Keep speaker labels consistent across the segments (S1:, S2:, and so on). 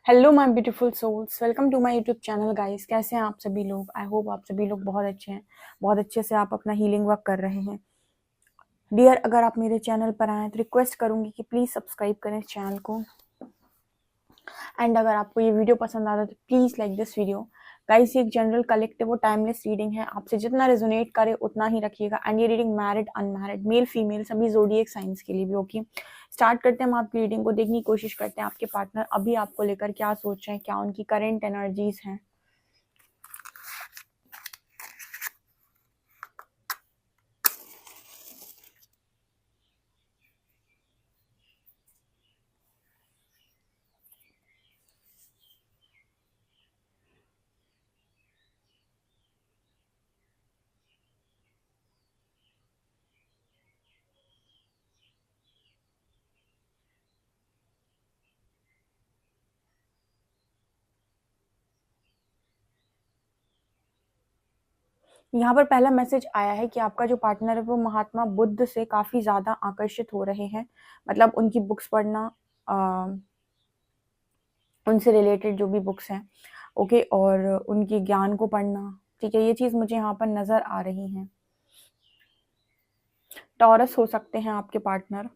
S1: Hello my beautiful souls, welcome to my YouTube channel guys. कैसे हैं आप सभी लोग? आई होप आप सभी लोग बहुत अच्छे हैं, बहुत अच्छे से आप अपना हीलिंग वर्क कर रहे हैं। डियर, अगर आप मेरे चैनल पर आए तो रिक्वेस्ट करूंगी कि प्लीज़ सब्सक्राइब करें इस चैनल को। एंड अगर आपको ये वीडियो पसंद आता है तो please like this video. Guys, ये एक जनरल कलेक्टिव और टाइमलेस रीडिंग है, आपसे जितना रेजोनेट करे उतना ही रखिएगा। एंड ये reading married, unmarried, male female सभी ज़ोडिएक साइंस के लिए भी होगी। स्टार्ट करते हैं हम आपकी रीडिंग को। देखने की कोशिश करते हैं आपके पार्टनर अभी आपको लेकर क्या सोच रहे हैं, क्या उनकी करेंट एनर्जीज हैं। यहाँ पर पहला मैसेज आया है कि आपका जो पार्टनर है वो महात्मा बुद्ध से काफ़ी ज़्यादा आकर्षित हो रहे हैं। मतलब उनकी बुक्स पढ़ना, उनसे रिलेटेड जो भी बुक्स हैं, ओके, और उनकी ज्ञान को पढ़ना, ठीक है, ये चीज़ मुझे यहाँ पर नज़र आ रही है। टॉरस हो सकते हैं आपके पार्टनर।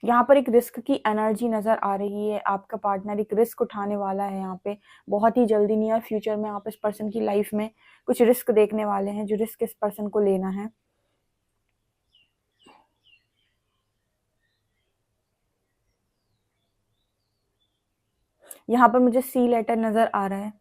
S1: यहाँ पर एक रिस्क की एनर्जी नज़र आ रही है। आपका पार्टनर एक रिस्क उठाने वाला है यहाँ पे, बहुत ही जल्दी नियर फ्यूचर में आप इस पर्सन की लाइफ में कुछ रिस्क देखने वाले हैं, जो रिस्क इस पर्सन को लेना है। यहाँ पर मुझे सी लेटर नज़र आ रहा है।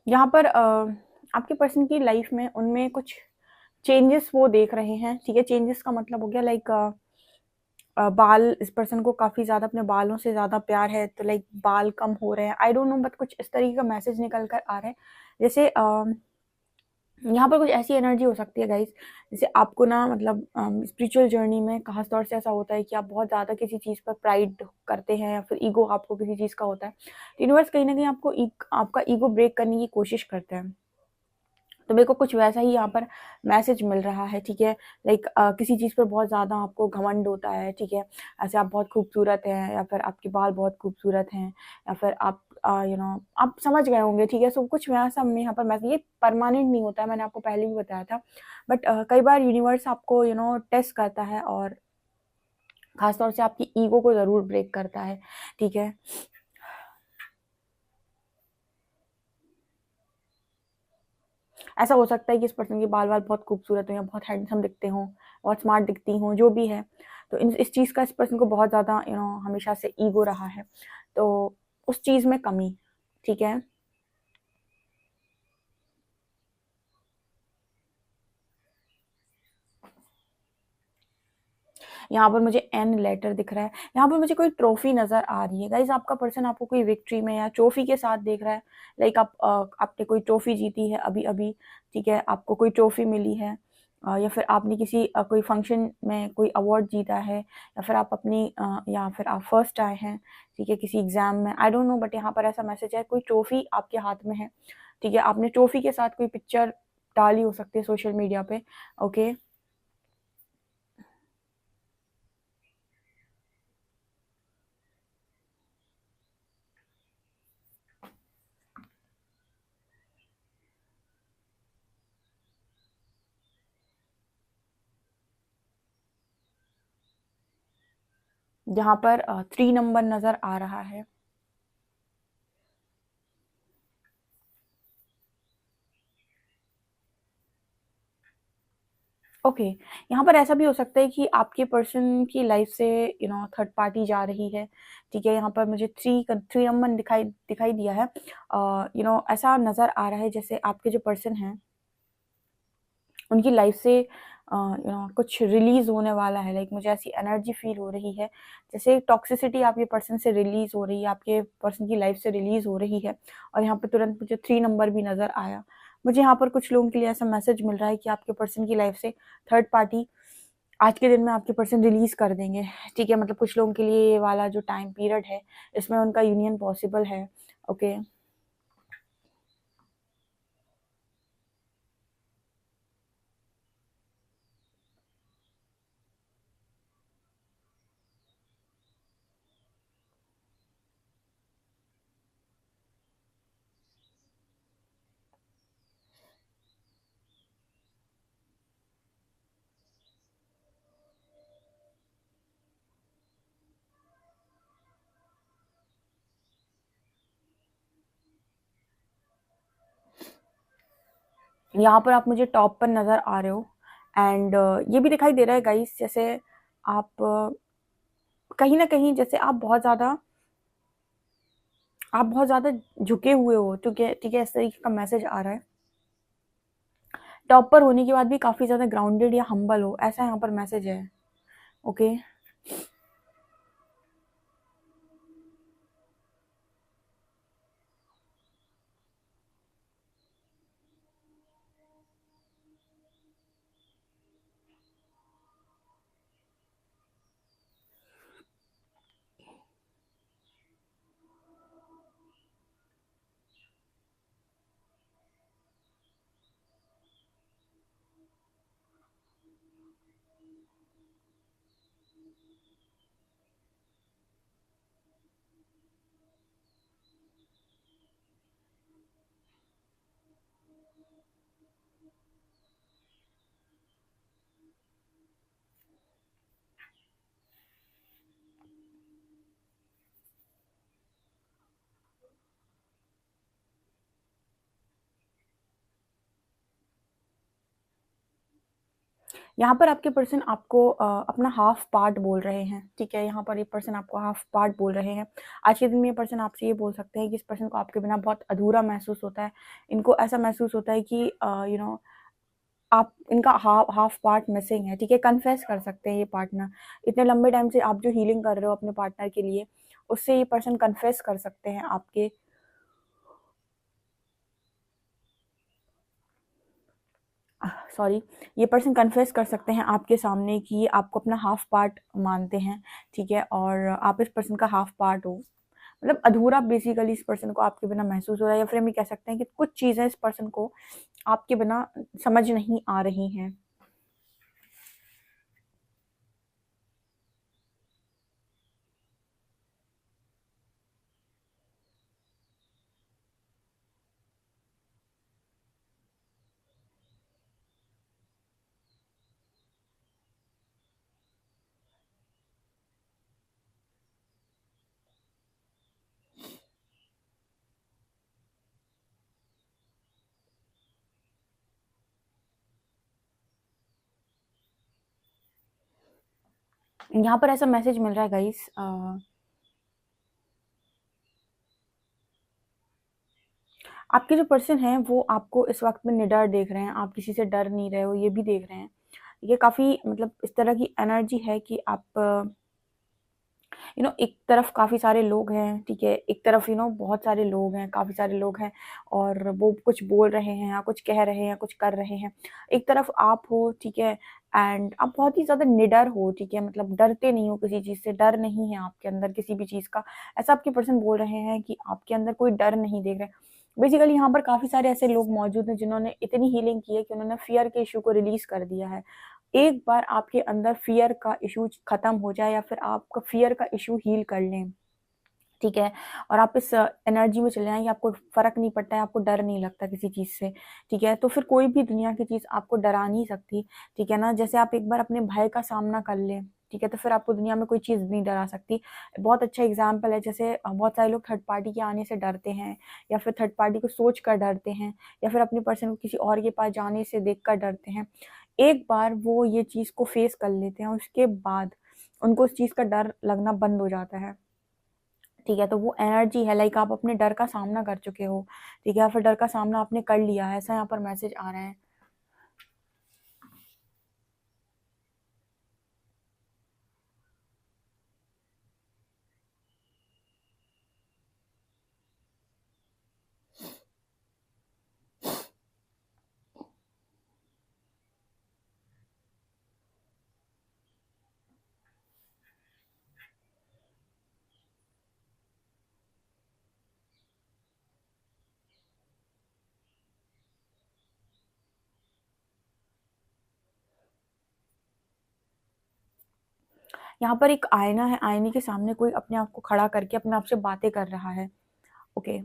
S1: यहाँ पर आपके पर्सन की लाइफ में उनमें कुछ चेंजेस वो देख रहे हैं, ठीक है। चेंजेस का मतलब हो गया लाइक बाल, इस पर्सन को काफ़ी ज़्यादा अपने बालों से ज़्यादा प्यार है, तो लाइक बाल कम हो रहे हैं, आई डोंट नो, बट कुछ इस तरीके का मैसेज निकल कर आ रहा है। जैसे यहाँ पर कुछ ऐसी एनर्जी हो सकती है गाइस, जैसे आपको ना मतलब स्पिरिचुअल जर्नी में खास तौर से ऐसा होता है कि आप बहुत ज़्यादा किसी चीज़ पर प्राइड करते हैं, या फिर ईगो आपको किसी चीज़ का होता है, तो यूनिवर्स कहीं ना कहीं आपको आपका ईगो ब्रेक करने की कोशिश करते हैं। तो मेरे को कुछ वैसा ही यहाँ पर मैसेज मिल रहा है, ठीक है। लाइक किसी चीज़ पर बहुत ज़्यादा आपको घमंड होता है, ठीक है। ऐसे आप बहुत खूबसूरत हैं, या फिर आपके बाल बहुत खूबसूरत हैं, या फिर आप आप समझ गए होंगे, ठीक है। सो कुछ वैसा मैं यहाँ पर मैसेज, ये परमानेंट नहीं होता है, मैंने आपको पहले भी बताया था, बट कई बार यूनिवर्स आपको टेस्ट करता है, और खासतौर से आपकी ईगो को ज़रूर ब्रेक करता है, ठीक है। ऐसा हो सकता है कि इस पर्सन के बाल बहुत खूबसूरत हो, या बहुत हैंडसम दिखते हों, बहुत स्मार्ट दिखती हों, जो भी है। तो इस चीज़ का इस पर्सन को बहुत ज़्यादा हमेशा से ईगो रहा है, तो उस चीज़ में कमी, ठीक है। यहाँ पर मुझे एन लेटर दिख रहा है। यहाँ पर मुझे कोई ट्रॉफी नज़र आ रही है गाइज। आपका पर्सन आपको कोई विक्ट्री में या ट्रॉफी के साथ देख रहा है। लाइक आपने कोई ट्रॉफी जीती है अभी अभी, ठीक है, आपको कोई ट्रॉफी मिली है, या फिर आपने किसी कोई फंक्शन में कोई अवार्ड जीता है, या फिर आप अपनी या फिर आप फर्स्ट आए हैं, ठीक है, किसी एग्जाम में, आई डोंट नो, बट यहाँ पर ऐसा मैसेज है, कोई ट्रॉफी आपके हाथ में है, ठीक है। आपने ट्रॉफी के साथ कोई पिक्चर डाली हो सकती है सोशल मीडिया पे, ओके। यहाँ पर 3 नंबर नज़र आ रहा है। ओके, यहाँ पर ऐसा भी हो सकता है कि आपके पर्सन की लाइफ से थर्ड पार्टी जा रही है, ठीक है। यहाँ पर मुझे थ्री नंबर दिखाई दिखाई दिया है। ऐसा नज़र आ रहा है जैसे आपके जो पर्सन हैं उनकी लाइफ से कुछ रिलीज़ होने वाला है, लाइक मुझे ऐसी एनर्जी फ़ील हो रही है, जैसे टॉक्सिसिटी आपके पर्सन से रिलीज़ हो रही है, आपके पर्सन की लाइफ़ से रिलीज़ हो रही है। और यहाँ पे तुरंत मुझे 3 नंबर भी नज़र आया। मुझे यहाँ पर कुछ लोगों के लिए ऐसा मैसेज मिल रहा है कि आपके पर्सन की लाइफ़ से थर्ड पार्टी आज के दिन में आपके पर्सन रिलीज़ कर देंगे, ठीक है? मतलब कुछ लोगों के लिए ये वाला जो टाइम पीरियड है, इसमें उनका यूनियन पॉसिबल है, ओके? यहाँ पर आप मुझे टॉप पर नज़र आ रहे हो एंड ये भी दिखाई दे रहा है गाइस, जैसे आप कहीं न कहीं जैसे आप बहुत ज़्यादा झुके हुए हो, ठीक है, इस तरीके का मैसेज आ रहा है। टॉप पर होने के बाद भी काफ़ी ज़्यादा ग्राउंडेड या हम्बल हो, ऐसा यहाँ पर मैसेज है, ओके? यहाँ पर आपके पर्सन आपको अपना हाफ पार्ट बोल रहे हैं, ठीक है? यहाँ पर ये पर्सन आपको हाफ पार्ट बोल रहे हैं। आज के दिन में ये पर्सन आपसे ये बोल सकते हैं कि इस पर्सन को आपके बिना बहुत अधूरा महसूस होता है। इनको ऐसा महसूस होता है कि आप इनका हाफ पार्ट मिसिंग है, ठीक है? कन्फेस कर सकते हैं ये पार्टनर। इतने लंबे टाइम से आप जो हीलिंग कर रहे हो अपने पार्टनर के लिए, उससे ये पर्सन कन्फेस कर सकते हैं आपके सॉरी, ये पर्सन कन्फेस कर सकते हैं आपके सामने कि ये आपको अपना हाफ पार्ट मानते हैं, ठीक है? और आप इस पर्सन का हाफ पार्ट हो। मतलब अधूरा बेसिकली इस पर्सन को आपके बिना महसूस हो रहा है, या फिर हम ये कह सकते हैं कि कुछ चीज़ें इस पर्सन को आपके बिना समझ नहीं आ रही हैं। यहाँ पर ऐसा मैसेज मिल रहा है गाइस, आपके जो पर्सन हैं वो आपको इस वक़्त में निडर देख रहे हैं, आप किसी से डर नहीं रहे हो, ये भी देख रहे हैं। ये काफ़ी मतलब इस तरह की एनर्जी है कि आप एक तरफ काफ़ी सारे लोग हैं, ठीक है? एक तरफ बहुत सारे लोग हैं, काफ़ी सारे लोग हैं और वो कुछ बोल रहे हैं या कुछ कह रहे हैं या कुछ कर रहे हैं। एक तरफ आप हो, ठीक है? एंड आप बहुत ही ज़्यादा निडर हो, ठीक है? मतलब डरते नहीं हो किसी चीज़ से, डर नहीं है आपके अंदर किसी भी चीज़ का। ऐसा आपके पर्सन बोल रहे हैं कि आपके अंदर कोई डर नहीं देख रहे। बेसिकली यहाँ पर काफ़ी सारे ऐसे लोग मौजूद हैं जिन्होंने इतनी हीलिंग की है कि उन्होंने फ़ियर के इश्यू को रिलीज़ कर दिया है। एक बार आपके अंदर फ़ियर का इश्यू खत्म हो जाए या फिर आपका फ़ियर का इश्यू हील कर लें, ठीक है? और आप इस एनर्जी में चले जाएँ कि आपको फ़र्क नहीं पड़ता है, आपको डर नहीं लगता किसी चीज़ से, ठीक है? तो फिर कोई भी दुनिया की चीज़ आपको डरा नहीं सकती, ठीक है ना? जैसे आप एक बार अपने भय का सामना कर लें, ठीक है? तो फिर आपको दुनिया में कोई चीज़ नहीं डरा सकती। बहुत अच्छा एग्ज़ाम्पल है, जैसे बहुत सारे लोग थर्ड पार्टी के आने से डरते हैं या फिर थर्ड पार्टी को सोच कर डरते हैं या फिर अपने पर्सन को किसी और के पास जाने से देखकर डरते हैं। एक बार वो ये चीज़ को फ़ेस कर लेते हैं, उसके बाद उनको उस चीज़ का डर लगना बंद हो जाता है। ठीक है, तो वो एनर्जी है, लाइक आप अपने डर का सामना कर चुके हो, ठीक है? या फिर डर का सामना आपने कर लिया है, ऐसा यहाँ पर मैसेज आ रहा है। यहाँ पर एक आईना है, आईने के सामने कोई अपने आप को खड़ा करके अपने आप से बातें कर रहा है। ओके,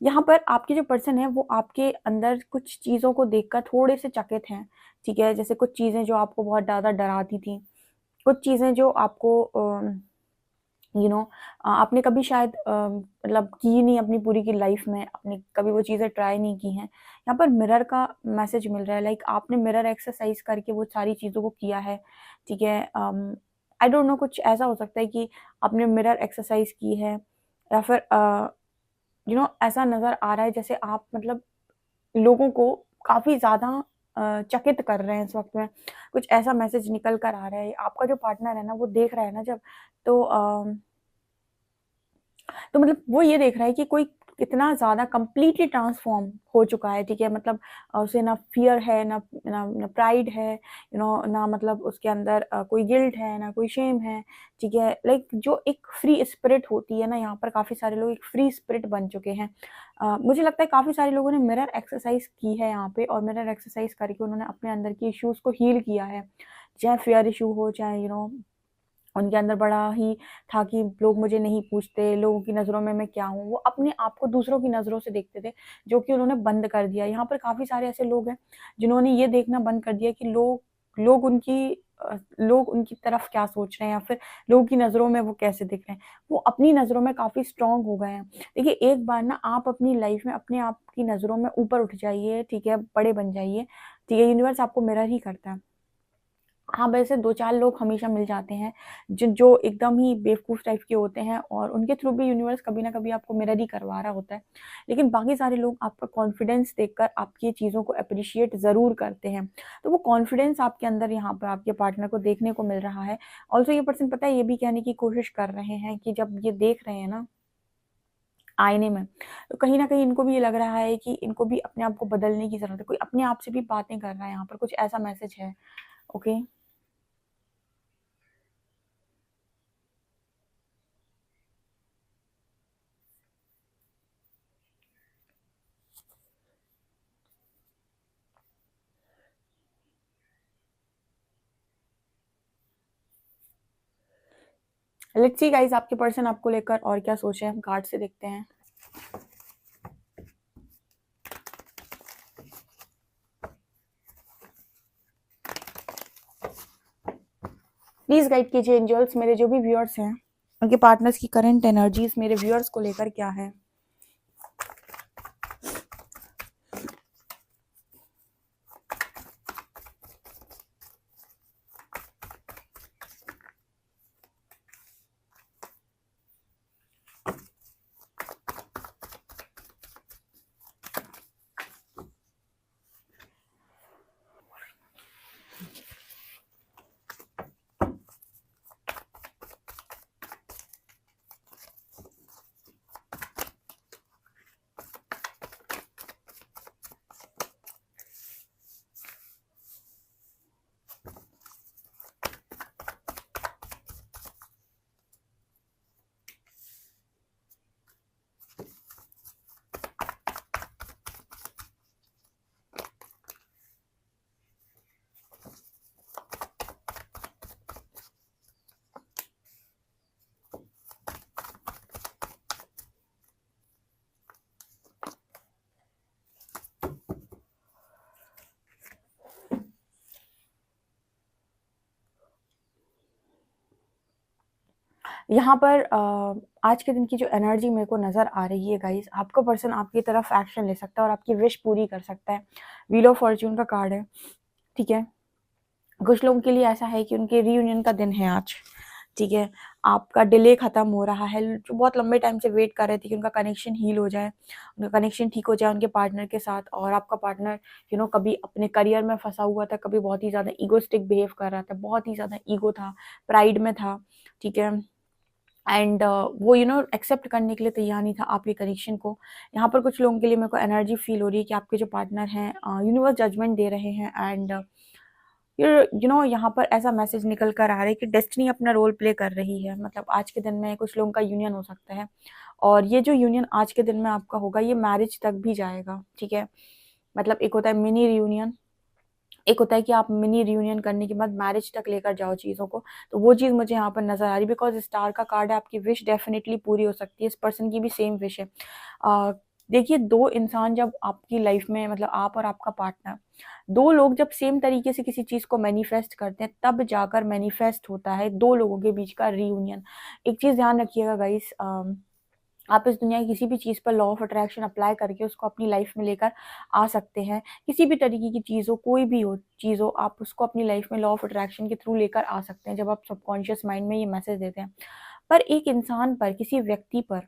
S1: यहाँ पर आपके जो पर्सन है वो आपके अंदर कुछ चीज़ों को देखकर थोड़े से चकित हैं, ठीक है? जैसे कुछ चीज़ें जो आपको बहुत ज़्यादा डराती थी, कुछ चीज़ें जो आपको आपने कभी शायद मतलब की नहीं अपनी पूरी की लाइफ में, आपने कभी वो चीज़ें ट्राई नहीं की हैं। यहाँ पर मिरर का मैसेज मिल रहा है, लाइक आपने मिरर एक्सरसाइज करके वो सारी चीज़ों को किया है, ठीक है? आई डोंट नो, कुछ ऐसा हो सकता है कि आपने मिरर एक्सरसाइज की है, या फिर ऐसा नज़र आ रहा है जैसे आप मतलब लोगों को काफ़ी ज़्यादा चकित कर रहे हैं इस वक़्त में। कुछ ऐसा मैसेज निकल कर आ रहा है। आपका जो पार्टनर है ना, वो देख रहा है ना जब, तो मतलब वो ये देख रहा है कि कोई कितना ज़्यादा कंप्लीटली ट्रांसफ़ॉर्म हो चुका है, ठीक है? मतलब उसे ना फ़ियर है, ना प्राइड है, ना मतलब उसके अंदर कोई गिल्ट है, ना कोई शेम है, ठीक है? लाइक जो एक फ्री स्पिरिट होती है ना, यहाँ पर काफ़ी सारे लोग एक फ्री स्पिरिट बन चुके हैं। मुझे लगता है काफ़ी सारे लोगों ने मिरर एक्सरसाइज़ की है यहाँ पे, और मिरर एक्सरसाइज़ करके उन्होंने अपने अंदर के इश्यूज़ को हील किया है। चाहे फ़ियर इश्यू हो, चाहे उनके अंदर बड़ा ही था कि लोग मुझे नहीं पूछते, लोगों की नज़रों में मैं क्या हूँ? वो अपने आप को दूसरों की नज़रों से देखते थे, जो कि उन्होंने बंद कर दिया। यहाँ पर काफ़ी सारे ऐसे लोग हैं, जिन्होंने ये देखना बंद कर दिया कि लोग उनकी तरफ क्या सोच रहे हैं, या फिर लोगों की नज़रों में वो कैसे दिख रहे हैं। वो अपनी नज़रों में काफ़ी स्ट्रॉन्ग हो गए हैं। देखिए, एक बार ना आप अपनी लाइफ़ में अपने आप की नज़रों में ऊपर उठ जाइए, ठीक है? बड़े बन जाइए, ठीक है? यूनिवर्स आपको मिरर ही करता है। हाँ, वैसे 2-4 लोग हमेशा मिल जाते हैं, जो एकदम ही बेवकूफ़ टाइप के होते हैं, और उनके थ्रू भी यूनिवर्स कभी न कभी आपको मिरर ही करवा रहा होता है। लेकिन बाकी सारे लोग आपका कॉन्फिडेंस देखकर आपकी चीज़ों को एप्रिशिएट ज़रूर करते हैं। तो वो कॉन्फिडेंस आपके अंदर यहाँ पर आपके पार्टनर को देखने को मिल रहा है। ऑल्सो ये पर्सन पता है ये भी कहने की कोशिश कर रहे हैं कि जब ये देख रहे हैं ना आईने में, तो कहीं न कहीं इनको भी ये लग रहा है कि इनको भी अपने आप को बदलने की ज़रूरत है। कोई अपने आप से भी बातें कर रहा है यहाँ पर, कुछ ऐसा मैसेज है। ओके? लेट्स सी गाइस, आपके पर्सन आपको लेकर और क्या सोचे हैं, हम कार्ड से देखते हैं। प्लीज गाइड कीजिए एंजल्स, मेरे जो भी व्यूअर्स हैं उनके पार्टनर्स की करंट एनर्जीज मेरे व्यूअर्स को लेकर क्या है। यहाँ पर आज के दिन की जो एनर्जी मेरे को नज़र आ रही है गाइस, आपका पर्सन आपकी तरफ एक्शन ले सकता है और आपकी विश पूरी कर सकता है। व्हील ऑफ फॉर्च्यून का कार्ड है, ठीक है? कुछ लोगों के लिए ऐसा है कि उनके रीयूनियन का दिन है आज, ठीक है? आपका डिले खत्म हो रहा है, जो बहुत लंबे टाइम से वेट कर रहे थे कि उनका कनेक्शन हील हो जाए, उनका कनेक्शन ठीक हो जाए उनके पार्टनर के साथ, और आपका पार्टनर कभी अपने करियर में फंसा हुआ था, कभी बहुत ही ज़्यादा ईगोइस्टिक बिहेव कर रहा था, बहुत ही ज़्यादा ईगो था, प्राइड में था, ठीक है? एंड वो एक्सेप्ट करने के लिए तैयार नहीं था आपके कनेक्शन को। यहाँ पर कुछ लोगों के लिए मेरे को एनर्जी फील हो रही है कि आपके जो पार्टनर हैं यूनिवर्स जजमेंट दे रहे हैं, एंड यहाँ पर ऐसा मैसेज निकल कर आ रहा है कि डेस्टिनी अपना रोल प्ले कर रही है। मतलब आज के दिन में कुछ लोगों का यूनियन हो सकता है, और ये जो यूनियन आज के दिन में आपका होगा ये मैरिज तक भी जाएगा, ठीक है? मतलब एक होता है मिनी रियूनियन, एक होता है कि आप मिनी रियूनियन करने के बाद मैरिज तक लेकर जाओ चीज़ों को, तो वो चीज़ मुझे यहाँ पर नज़र आ रही है। बिकॉज़ स्टार का कार्ड है, आपकी विश डेफ़िनिटली पूरी हो सकती है, इस पर्सन की भी सेम विश है। अ, देखिए 2 इंसान जब आपकी लाइफ़ में, मतलब आप और आपका पार्टनर, 2 लोग जब सेम तरीके से किसी चीज़ को मैनिफेस्ट करते हैं, तब जाकर मैनिफेस्ट होता है 2 लोगों के बीच का रियूनियन। एक चीज़ ध्यान रखिएगा गाइस, आप इस दुनिया की किसी भी चीज़ पर लॉ ऑफ अट्रैक्शन अप्लाई करके उसको अपनी लाइफ में लेकर आ सकते हैं। किसी भी तरीके की चीज़ हो, कोई भी हो चीज़ हो, आप उसको अपनी लाइफ में लॉ ऑफ अट्रैक्शन के थ्रू लेकर आ सकते हैं, जब आप सबकॉन्शियस माइंड में ये मैसेज देते हैं। पर एक इंसान पर, किसी व्यक्ति पर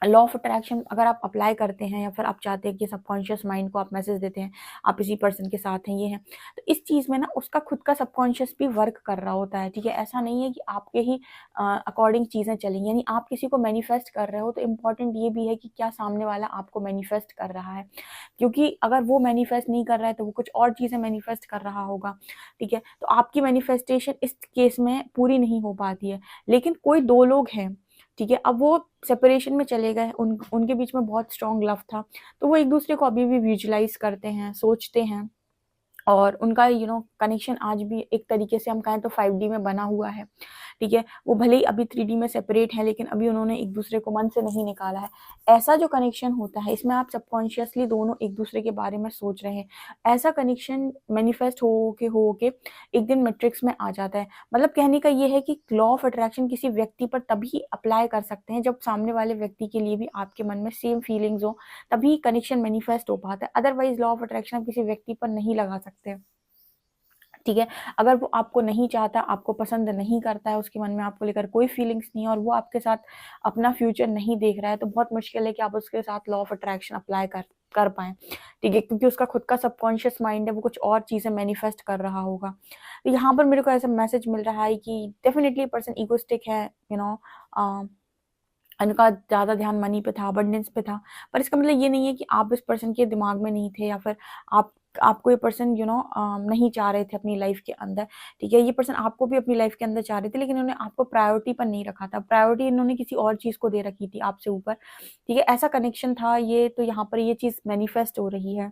S1: लॉ ऑफ अट्रैक्शन अगर आप अप्लाई करते हैं, या फिर आप चाहते हैं कि सबकॉन्शियस माइंड को आप मैसेज देते हैं, आप इसी पर्सन के साथ हैं, ये हैं, तो इस चीज़ में ना उसका खुद का सबकॉन्शियस भी वर्क कर रहा होता है, ठीक है? ऐसा नहीं है कि आपके ही अकॉर्डिंग चीज़ें चलेंगी, यानी आप किसी को मैनिफेस्ट कर रहे हो, तो इम्पॉर्टेंट ये भी है कि क्या सामने वाला आपको मैनिफेस्ट कर रहा है, क्योंकि अगर वो मैनिफेस्ट नहीं कर रहा है, तो वो कुछ और चीज़ें मैनिफेस्ट कर रहा होगा, ठीक है? तो आपकी मैनिफेस्टेशन इस केस में पूरी नहीं हो पाती है। लेकिन कोई 2 लोग हैं, ठीक है? अब वो सेपरेशन में चले गए, उनके बीच में बहुत स्ट्रॉन्ग लव था, तो वो एक-दूसरे को अभी भी विजुअलाइज़ करते हैं, सोचते हैं, और उनका कनेक्शन आज भी एक तरीके से हम कहें तो 5D में बना हुआ है, ठीक है? वो भले ही अभी 3D में सेपरेट हैं, लेकिन अभी उन्होंने एक-दूसरे को मन से नहीं निकाला है। ऐसा जो कनेक्शन होता है, इसमें आप सबकॉन्शियसली दोनों एक-दूसरे के बारे में सोच रहे हैं। ऐसा कनेक्शन मैनिफेस्ट हो के एक दिन मैट्रिक्स में आ जाता है। मतलब कहने का ये है कि लॉ ऑफ अट्रैक्शन किसी व्यक्ति पर तभी अप्लाई कर सकते हैं, जब सामने वाले व्यक्ति के लिए भी आपके मन में सेम फीलिंग्स हो, तभी कनेक्शन मैनिफेस्ट हो पाता है। अदरवाइज़ लॉ ऑफ अट्रैक्शन आप किसी व्यक्ति पर नहीं लगा सकते, ठीक है? अगर वो आपको नहीं चाहता, आपको पसंद नहीं करता है, उसके मन में आपको लेकर कोई फीलिंग्स नहीं है, और वो आपके साथ अपना फ्यूचर नहीं देख रहा है, तो बहुत मुश्किल है कि आप उसके साथ लॉ ऑफ अट्रैक्शन अप्लाई कर पाएँ, ठीक है? क्योंकि उसका खुद का सबकॉन्शियस माइंड है, वो कुछ और चीज़ें मैनिफेस्ट कर रहा होगा। तो यहाँ पर मेरे को ऐसा मैसेज मिल रहा है कि डेफ़िनिटली पर्सन इगोइस्टिक है, यू नो अ उनका ज़्यादा ध्यान मनी पे था, अबंडेंस पे था। पर इसका मतलब ये नहीं है कि आप इस पर्सन के दिमाग में नहीं थे, या फिर आप आपको ये पर्सन नहीं चाह रहे थे अपनी लाइफ़ के अंदर, ठीक है? ये पर्सन आपको भी अपनी लाइफ़ के अंदर चाह रहे थे, लेकिन उन्होंने आपको प्रायोरिटी पर नहीं रखा था। प्रायोरिटी इन्होंने किसी और चीज़ को दे रखी थी आपसे ऊपर, ठीक है? ऐसा कनेक्शन था ये, तो यहाँ पर ये चीज़ मैनिफेस्ट हो रही है।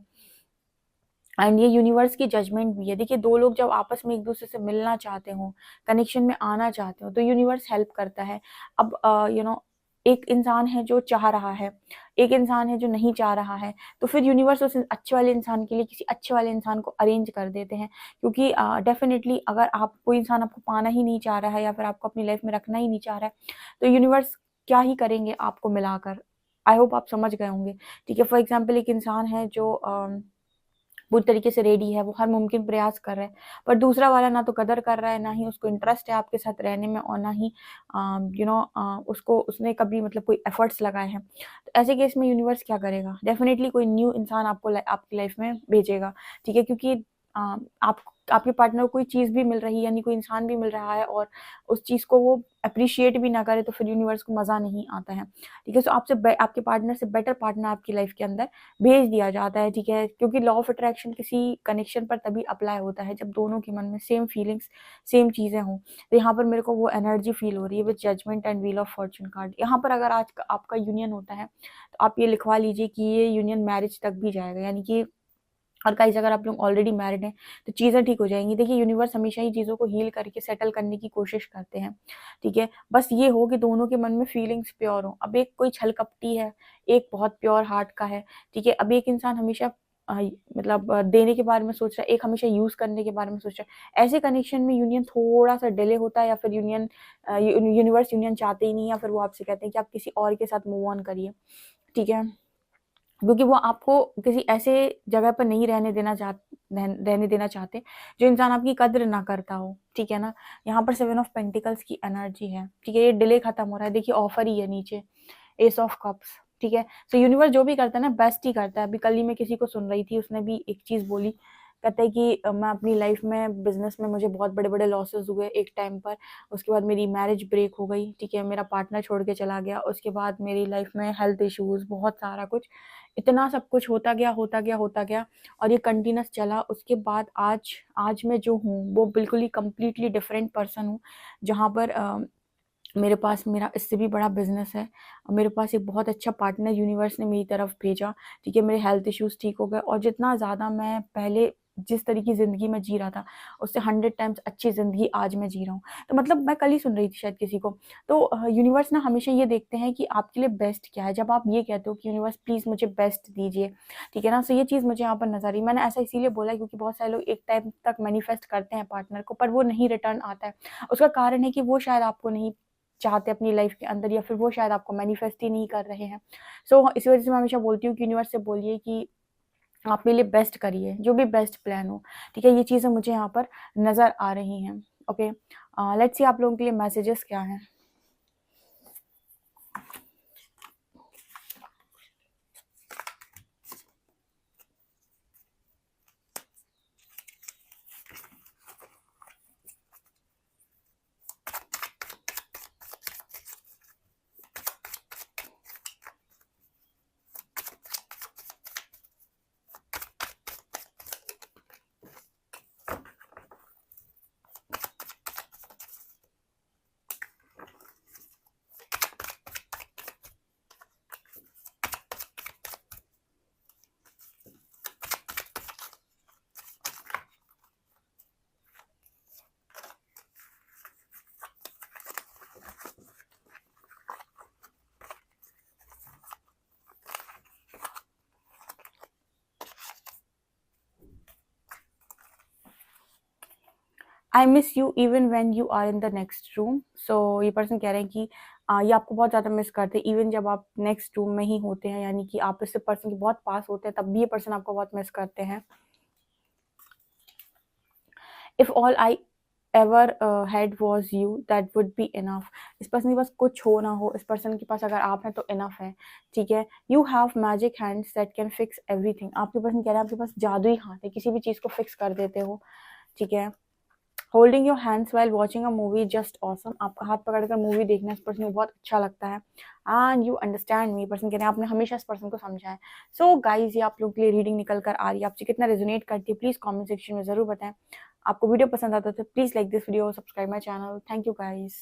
S1: एंड ये यूनिवर्स की जजमेंट भी है। देखिए 2 लोग जब आपस में एक-दूसरे से मिलना चाहते हों, कनेक्शन में आना चाहते हो, तो यूनिवर्स हेल्प करता है। अब एक इंसान है जो चाह रहा है, एक इंसान है जो नहीं चाह रहा है, तो फिर यूनिवर्स उस अच्छे वाले इंसान के लिए किसी अच्छे वाले इंसान को अरेंज कर देते हैं। क्योंकि डेफ़िनिटली अगर आप कोई इंसान आपको पाना ही नहीं चाह रहा है, या फिर आपको अपनी लाइफ़ में रखना ही नहीं चाह रहा है, तो यूनिवर्स क्या ही करेंगे आपको मिलाकर। आई होप आप समझ गए होंगे, ठीक है? फॉर एग्ज़ाम्पल एक इंसान है जो पूरी तरीके से रेडी है, वो हर मुमकिन प्रयास कर रहा है, पर दूसरा वाला ना तो कदर कर रहा है, ना ही उसको इंटरेस्ट है आपके साथ रहने में, और ना ही उसको उसने कभी मतलब कोई एफर्ट्स लगाए हैं। तो ऐसे केस में यूनिवर्स क्या करेगा? डेफ़िनिटली कोई न्यू इंसान आपकी लाइफ़ में भेजेगा, ठीक है? क्योंकि अ, आप आपके पार्टनर को कोई चीज़ भी मिल रही है, यानी कोई इंसान भी मिल रहा है, और उस चीज़ को वो एप्रिशिएट भी ना करे, तो फिर यूनिवर्स को मज़ा नहीं आता है, ठीक है? सो आपके पार्टनर से बेटर पार्टनर आपकी लाइफ़ के अंदर भेज दिया जाता है, ठीक है? क्योंकि लॉ ऑफ अट्रैक्शन किसी कनेक्शन पर तभी अप्लाई होता है, जब दोनों के मन में सेम फीलिंग्स, सेम चीज़ें हों। तो यहाँ पर मेरे को वो एनर्जी फ़ील हो रही है with judgement and wheel of fortune card. यहाँ पर अगर आज का आपका यूनियन होता है, तो आप ये लिखवा लीजिए कि ये यूनियन मैरिज तक भी जाएगा, यानी कि और गाइस अगर आप लोग ऑलरेडी मैरिड हैं, तो चीज़ें ठीक हो जाएँगी। देखिए यूनिवर्स हमेशा ही चीज़ों को हील करके सेटल करने की कोशिश करते हैं, ठीक है? बस ये हो कि दोनों के मन में फीलिंग्स प्योर हों। अब एक कोई छल-कपटी है, एक बहुत प्योर हार्ट का है, ठीक है? अब एक इंसान हमेशा देने के बारे में सोच रहा है, एक हमेशा यूज़ करने के बारे में सोच रहा है। ऐसे कनेक्शन में यूनियन थोड़ा-सा डिले होता है, या फिर यूनिवर्स यूनियन चाहते ही नहीं, या फिर वो आपसे कहते हैं कि आप किसी और के साथ मूव ऑन करिए, ठीक है? क्योंकि वो आपको किसी ऐसे जगह पर नहीं रहने देना चाहते, जो इंसान आपकी कद्र ना करता हो, ठीक है ना? यहाँ पर 7 ऑफ पेंटिकल्स की एनर्जी है, ठीक है? ये डिले खत्म हो रहा है, देखिए ऑफर ही है नीचे, एस ऑफ कप्स, ठीक है? सो यूनिवर्स जो भी करता है ना, बेस्ट ही करता है। अभी कल ही मैं किसी को सुन रही थी, उसने भी एक चीज़ बोली, कहता है कि मैं अपनी लाइफ में, बिज़नेस में मुझे बहुत बड़े-बड़े लॉसेस हुए एक टाइम पर, उसके बाद मेरी मैरिज ब्रेक हो गई, ठीक है? मेरा पार्टनर छोड़ के चला गया, उसके बाद मेरी लाइफ में हेल्थ इश्यूज़, बहुत सारा कुछ, इतना सब कुछ होता गया, और ये कंटिन्यूअस चला। उसके बाद आज आज मैं जो हूँ, वो बिल्कुल ही कंप्लीटली डिफरेंट पर्सन हूँ, जहाँ पर मेरे पास मेरा इससे भी बड़ा बिज़नेस है, और मेरे पास एक बहुत अच्छा पार्टनर यूनिवर्स ने मेरी तरफ भेजा, ठीक है? मेरे हेल्थ इश्यूज़ ठीक हो गए, और जितना ज़्यादा मैं पहले जिस तरीके की ज़िंदगी मैं जी रहा था, उससे 100 टाइम्स अच्छी ज़िंदगी आज मैं जी रहा हूँ। तो मतलब मैं कल ही सुन रही थी शायद किसी को, तो यूनिवर्स ना हमेशा ये देखते हैं कि आपके लिए बेस्ट क्या है। जब आप ये कहते हो कि यूनिवर्स प्लीज़ मुझे बेस्ट दीजिए, ठीक है ना? सो ये चीज़ मुझे यहाँ पर नज़र आई। मैंने ऐसा इसीलिए बोला क्योंकि बहुत सारे लोग एक टाइम तक मैनिफेस्ट करते हैं पार्टनर को, पर वो नहीं रिटर्न आता है। उसका कारण है कि वो शायद आपको नहीं चाहते अपनी लाइफ के अंदर, या फिर वो शायद आपको मैनिफेस्ट ही नहीं कर रहे हैं। सो इसी वजह से मैं हमेशा बोलती हूँ कि यूनिवर्स से बोलिए कि आप मेरे लिए बेस्ट करिए, जो भी बेस्ट प्लान हो, ठीक है? ये चीज़ें मुझे यहाँ पर नज़र आ रही हैं। ओके, लेट्स सी आप लोगों के लिए मैसेजेस क्या हैं। I miss you even when you are in the next room. So ये पर्सन कह रहे हैं कि ये आपको बहुत ज़्यादा मिस करते हैं इवन जब आप नेक्स्ट रूम में ही होते हैं, यानी कि आप इससे पर्सन के बहुत पास होते हैं, तब भी ये पर्सन आपको बहुत मिस करते हैं। If all I ever had was you that would be enough. इस पर्सन के पास कुछ हो ना हो, इस पर्सन के पास अगर आप हैं तो इनफ है, ठीक है? You have magic hands that can fix everything. आपके पर्सन कह रहे हैं आपके पास जादुई हाथ है, किसी भी चीज़ को फिक्स कर देते हो, ठीक है? Holding your hands while watching a movie just awesome. आपका हाथ पकड़कर मूवी देखना इस पर्सन को बहुत अच्छा लगता है। And you understand me, person कह रहे हैं आपने हमेशा इस पर्सन को समझा है। सो गाइज, ये आप लोग के लिए रीडिंग निकल कर आ रही है। आपसे कितना रेजोनेट करती है प्लीज़ कमेंट सेक्शन में ज़रूर बताएं। आपको वीडियो पसंद आता है तो please like this video, subscribe my channel. Thank you guys.